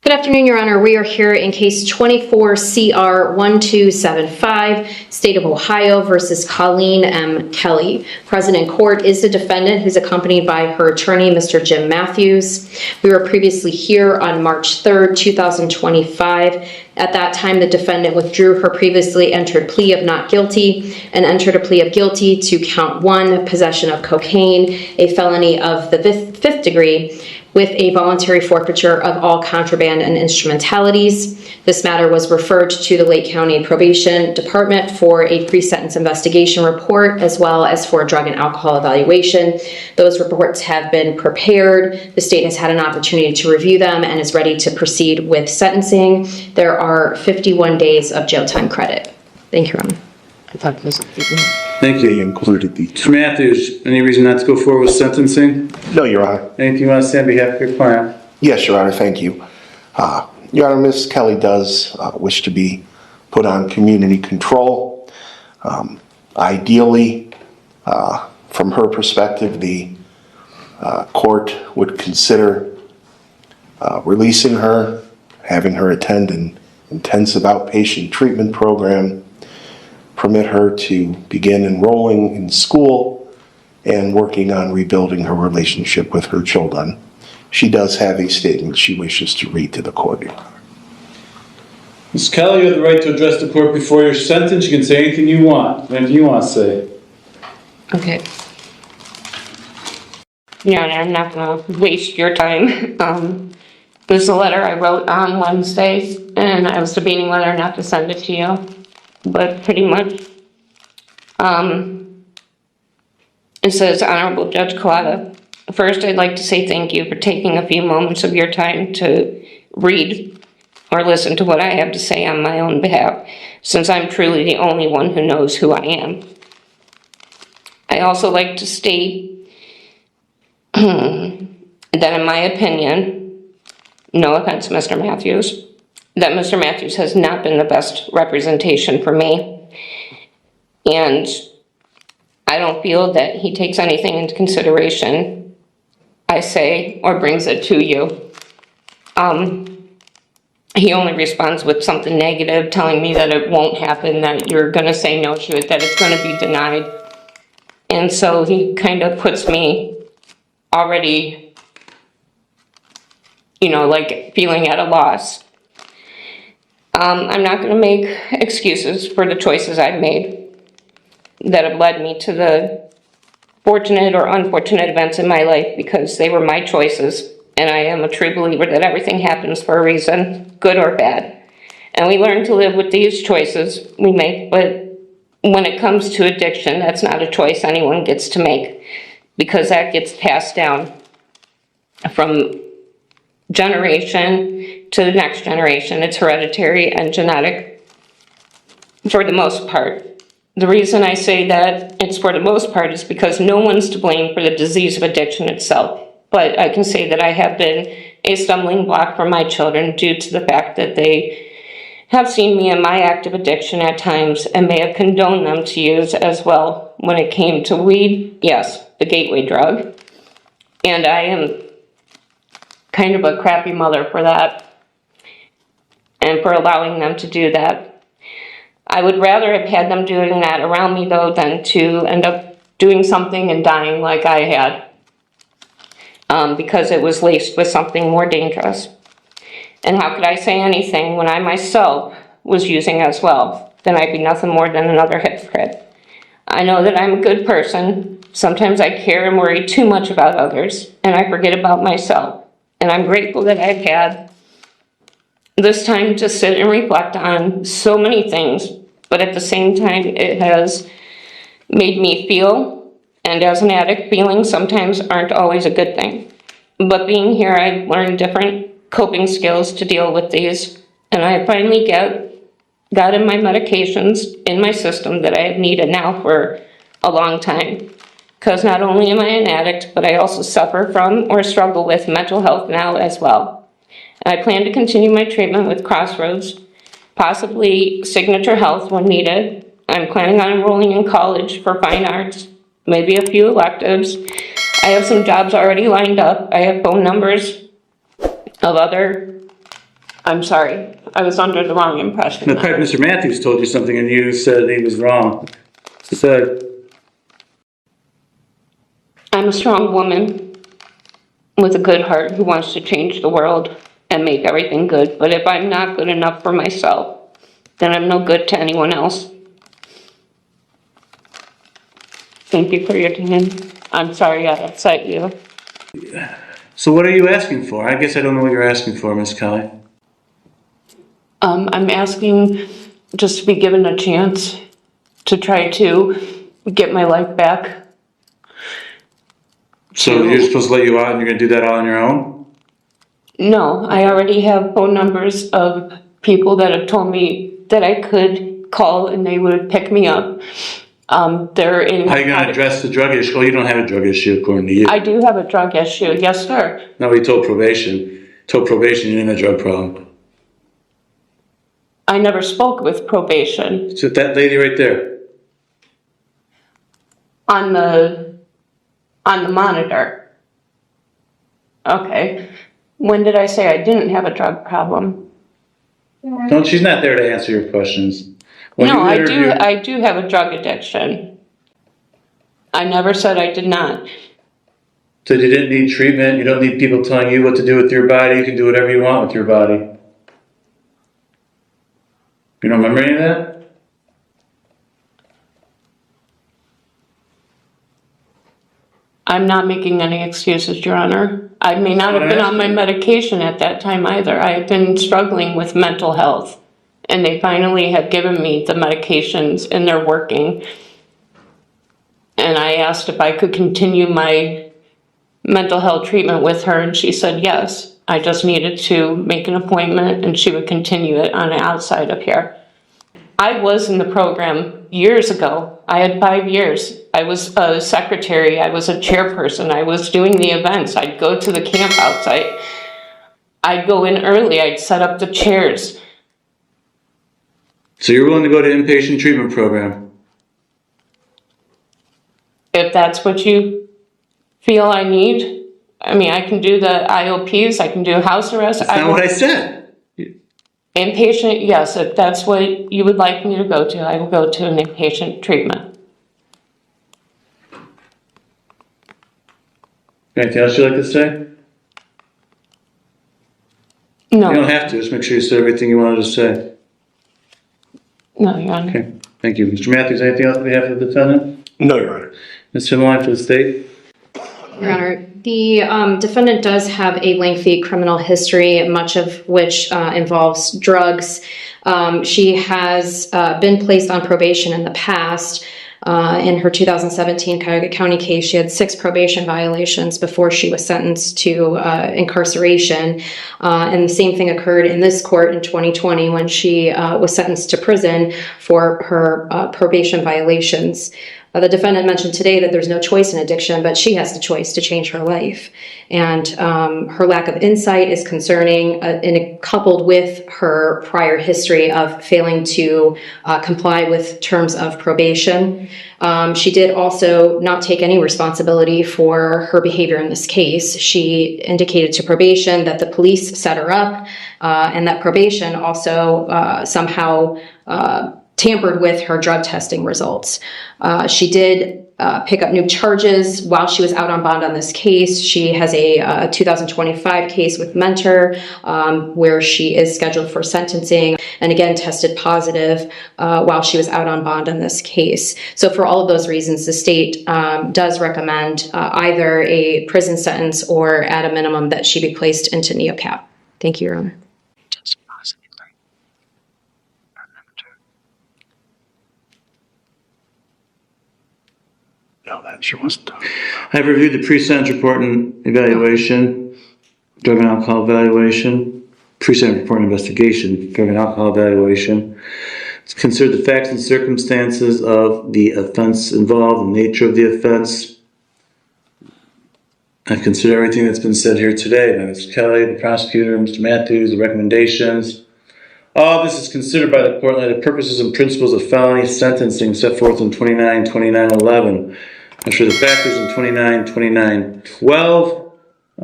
Good afternoon, Your Honor. We are here in case 24-CR-1275, State of Ohio versus Colleen M. Kelly. Present in court is the defendant, who's accompanied by her attorney, Mr. Jim Matthews. We were previously here on March 3rd, 2025. At that time, the defendant withdrew her previously entered plea of not guilty and entered a plea of guilty to count 1, possession of cocaine, a felony of the fifth degree, with a voluntary forfeiture of all contraband and instrumentalities. This matter was referred to the Lake County Probation Department for a pre-sentence investigation report, as well as for a drug and alcohol evaluation. Those reports have been prepared. The state has had an opportunity to review them and is ready to proceed with sentencing. There are 51 days of jail time credit. Thank you, Ron. I thought this was Thank you. They included the... Mr. Matthews, any reason not to go forward with sentencing? No, Your Honor. Anything you want to say on behalf of your client? Yes, Your Honor, thank you. Your Honor, Ms. Kelly does wish to be put on community control. Ideally, from her perspective, the court would consider releasing her, having her attend an intensive outpatient treatment program, permit her to begin enrolling in school and working on rebuilding her relationship with her children. She does have a statement she wishes to read to the court. Ms. Kelly, you have the right to address the court before your sentence. You can say anything you want. Anything you want to say. okay. Yeah, I'm not going to waste your time. There's a letter I wrote on Wednesday, and I was debating whether or not to send it to you. But pretty much, it says, Honorable Judge Collada, first I'd like to say thank you for taking a few moments of your time to read or listen to what I have to say on my own behalf, since I'm truly the only one who knows who I am. I also like to state that in my opinion, no offense, Mr. Matthews, that Mr. Matthews has not been the best representation for me. And I don't feel that he takes anything into consideration I say or brings it to you. He only responds with something negative, telling me that it won't happen, that you're going to say no to it, that it's going to be denied. And so he kind of puts me already, like feeling at a loss. I'm not going to make excuses for the choices I've made that have led me to the fortunate or unfortunate events in my life, because they were my choices, and I am a true believer that everything happens for a reason, good or bad. And we learn to live with these choices we make, but when it comes to addiction, that's not a choice anyone gets to make, because that gets passed down from generation to the next generation. It's hereditary and genetic for the most part. The reason I say that it's for the most part is because no one's to blame for the disease of addiction itself. But I can say that I have been a stumbling block for my children due to the fact that they have seen me in my active addiction at times and may have condoned them to use as well when it came to weed. Yes, the gateway drug. And I am kind of a crappy mother for that and for allowing them to do that. I would rather have had them doing that around me, though, than to end up doing something and dying like I had, because it was laced with something more dangerous. And how could I say anything when I myself was using as well? Then I'd be nothing more than another hypocrite. I know that I'm a good person. Sometimes I care and worry too much about others, and I forget about myself. And I'm grateful that I've had this time to sit and reflect on so many things, but at the same time, it has made me feel, and as an addict, feelings sometimes aren't always a good thing. But being here, I've learned different coping skills to deal with these, and I finally gotten my medications in my system that I have needed now for a long time. Because not only am I an addict, but I also suffer from or struggle with mental health now as well. And I plan to continue my treatment with Crossroads, possibly Signature Health when needed. I'm planning on enrolling in college for fine arts, maybe a few electives. I have some jobs already lined up. I have phone numbers of other I'm sorry. I was under the wrong impression. The fact Mr. Matthews told you something and you said he was wrong. So, I'm a strong woman with a good heart who wants to change the world and make everything good. But if I'm not good enough for myself, then I'm no good to anyone else. Thank you for your time. I'm sorry I upset you. so what are you asking for? I guess I don't know what you're asking for, Miss Kelly. I'm asking just to be given a chance to try to get my life back. So you're supposed to let you out and you're going to do that all on your own? No, I already have phone numbers of people that have told me that I could call and they would pick me up. They're in. How are you going to address the drug issue? Oh, you don't have a drug issue according to you. I do have a drug issue, yes, sir. Nobody told probation. Told probation you didn't have a drug problem. I never spoke with probation. So that lady right there. On the monitor. Okay. When did I say I didn't have a drug problem? No, she's not there to answer your questions. When No, you interview- I do have a drug addiction. I never said I did not. So you didn't need treatment. You don't need people telling you what to do with your body. You can do whatever you want with your body. You don't remember any of that? I'm not making any excuses, Your Honor. I may not have been on my medication at that time either. I had been struggling with mental health, and they finally have given me the medications, and they're working. And I asked if I could continue my mental health treatment with her, and she said yes. I just needed to make an appointment, and she would continue it on the outside of here. I was in the program years ago. I had 5 years. I was a secretary. I was a chairperson. I was doing the events. I'd go to the camp outside. I'd go in early. I'd set up the chairs. So you're willing to go to inpatient treatment program? If that's what you feel I need, I mean, I can do the IOPs. I can do house arrest. That's not what I said. Inpatient, yes. If that's what you would like me to go to, I will go to an inpatient treatment. Anything else you'd like to say? No. You don't have to. Just make sure you said everything you wanted to say. No, Your Honor. Okay. Thank you. Mr. Matthews, anything else on behalf of the defendant? No, Your Honor. Mr. Line for the state? Your Honor, the defendant does have a lengthy criminal history, much of which involves drugs. She has been placed on probation in the past. In her 2017 Cuyahoga County case, she had 6 probation violations before she was sentenced to incarceration. And the same thing occurred in this court in 2020 when she was sentenced to prison for her probation violations. The defendant mentioned today that there's no choice in addiction, but she has the choice to change her life. And her lack of insight is concerning, and coupled with her prior history of failing to comply with terms of probation. She did also not take any responsibility for her behavior in this case. She indicated to probation that the police set her up, and that probation also somehow tampered with her drug testing results. She did pick up new charges while she was out on bond on this case. She has a 2025 case with Mentor where she is scheduled for sentencing and again tested positive while she was out on bond on this case. So for all of those reasons, the state does recommend either a prison sentence or at a minimum that she be placed into NeoCap. Thank you, Your Honor. No, that sure wasn't. I've reviewed the pre-sentence report and evaluation, drug and alcohol evaluation, pre-sentence report and investigation, drug and alcohol evaluation. It's considered the facts and circumstances of the offense involved, the nature of the offense. I've considered everything that's been said here today by Ms. Kelly, the prosecutor, Mr. Matthews, the recommendations. All this is considered by the court in light of purposes and principles of felony sentencing set forth in 29-29-11. As for the factors in 29-29-12,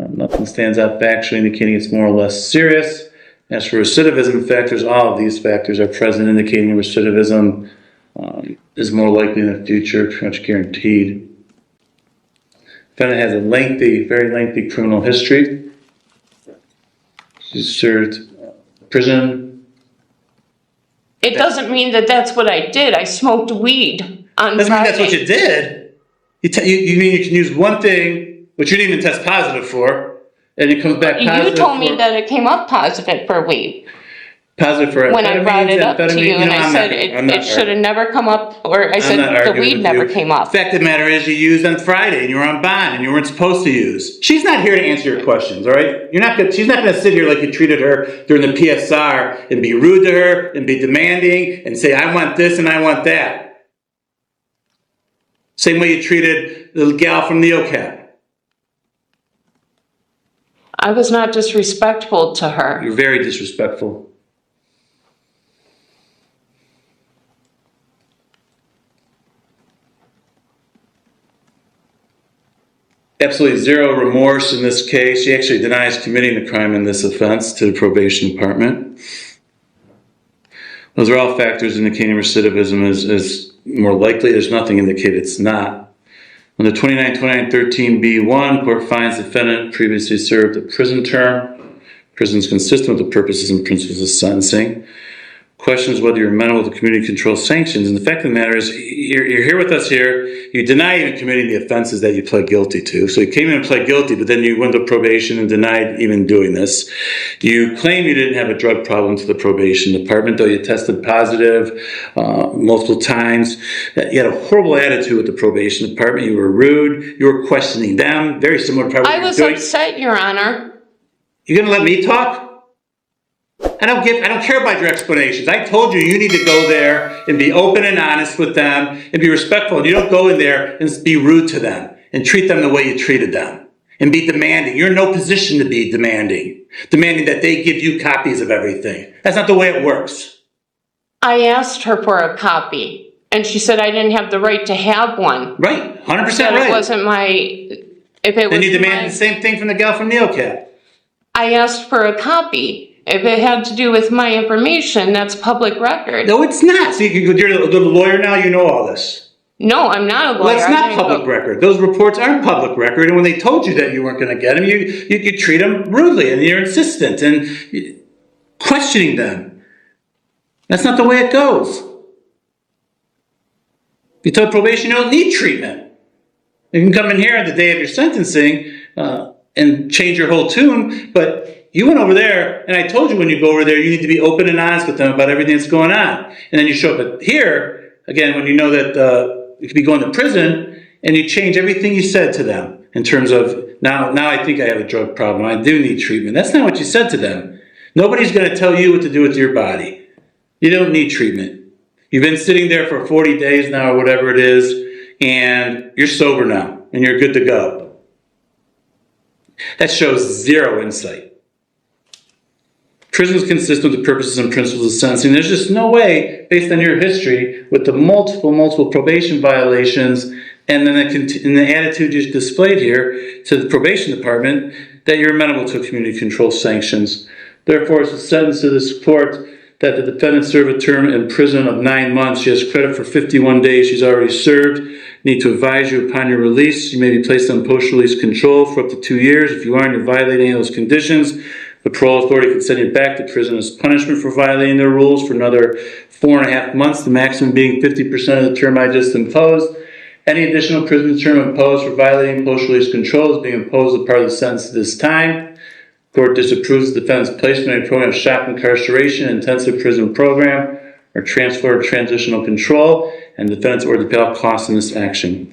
nothing stands out factually indicating it's more or less serious. As for recidivism factors, all of these factors are present, indicating recidivism is more likely in the future, pretty much guaranteed. Defendant has a lengthy, very lengthy criminal history. She's served prison. It doesn't mean that that's what I did. I smoked weed on Doesn't mean Friday. that's what you did. You mean you can use one thing, which you didn't even test positive for, and it comes back positive. You told me that it came up positive for weed. Positive for When I brought it up to you, and I I'm said not it should have never come up, or I said the arguing weed with never you. came up. The fact of the matter is you used on Friday and you were on bond and you weren't supposed to use. She's not here to answer your questions, all right? She's not going to sit here like you treated her during the PSR and be rude to her and be demanding and say, I want this and I want that. Same way you treated the gal from the OCAP. I was not disrespectful to her. You're very disrespectful. Absolutely zero remorse in this case. She actually denies committing the crime in this offense to the probation department. Those are all factors indicating recidivism is more likely. There's nothing indicating it's not. On the 29-29-13B1, court finds defendant previously served a prison term. Prison is consistent with the purposes and principles of sentencing. Questions whether you're amenable to community control sanctions. And the fact of the matter is, you're here with us here. You deny even committing the offenses that you pled guilty to. So you came in and pled guilty, but then you went to probation and denied even doing this. You claim you didn't have a drug problem to the probation department, though you tested positive multiple times. You had a horrible attitude with the probation department. You were rude. You were questioning them. Very similar to probably what I was you're doing. upset, Your Honor. You gonna let me talk? I don't care about your explanations. I told you need to go there and be open and honest with them and be respectful. And you don't go in there and be rude to them and treat them the way you treated them and be demanding. You're in no position to be demanding that they give you copies of everything. That's not the way it works. I asked her for a copy, and she said I didn't have the right to have one. Right, 100% That right. it wasn't my. If it Then was you demanded the same thing from the gal from NeoCap. I asked for a copy. If it had to do with my information, that's public record. No, it's not. See, you're the lawyer now. You know all this. No, I'm not a lawyer. Well, that's not public record. Those reports aren't public record. And when they told you that you weren't going to get them, you treat them rudely and you're insistent and questioning them. That's not the way it goes. You tell probation you don't need treatment. You can come in here on the day of your sentencing and change your whole tune, but you went over there, and I told you when you go over there, you need to be open and honest with them about everything that's going on. And then you show up here, again, when you know that you could be going to prison, and you change everything you said to them in terms of, now I think I have a drug problem. I do need treatment. That's not what you said to them. Nobody's going to tell you what to do with your body. You don't need treatment. You've been sitting there for 40 days now or whatever it is, and you're sober now, and you're good to go. That shows zero insight. Prison is consistent with the purposes and principles of sentencing. There's just no way, based on your history, with the multiple probation violations, and then the attitude you displayed here to the probation department, that you're amenable to community control sanctions. Therefore, it's a sentence to this court that the defendant serve a term in prison of 9 months. She has credit for 51 days she's already served. Need to advise you upon your release. You may be placed on post-release control for up to 2 years. If you aren't violating any of those conditions, the parole authority can send you back to prison as punishment for violating their rules for another 4.5 months, the maximum being 50% of the term I just imposed. Any additional prison term imposed for violating post-release control is being imposed as part of the sentence at this time. Court disapproves the defendant's placement in a program of shock incarceration, intensive prison program, or transfer of transitional control, and the defendant's ordered to pay all costs in this action.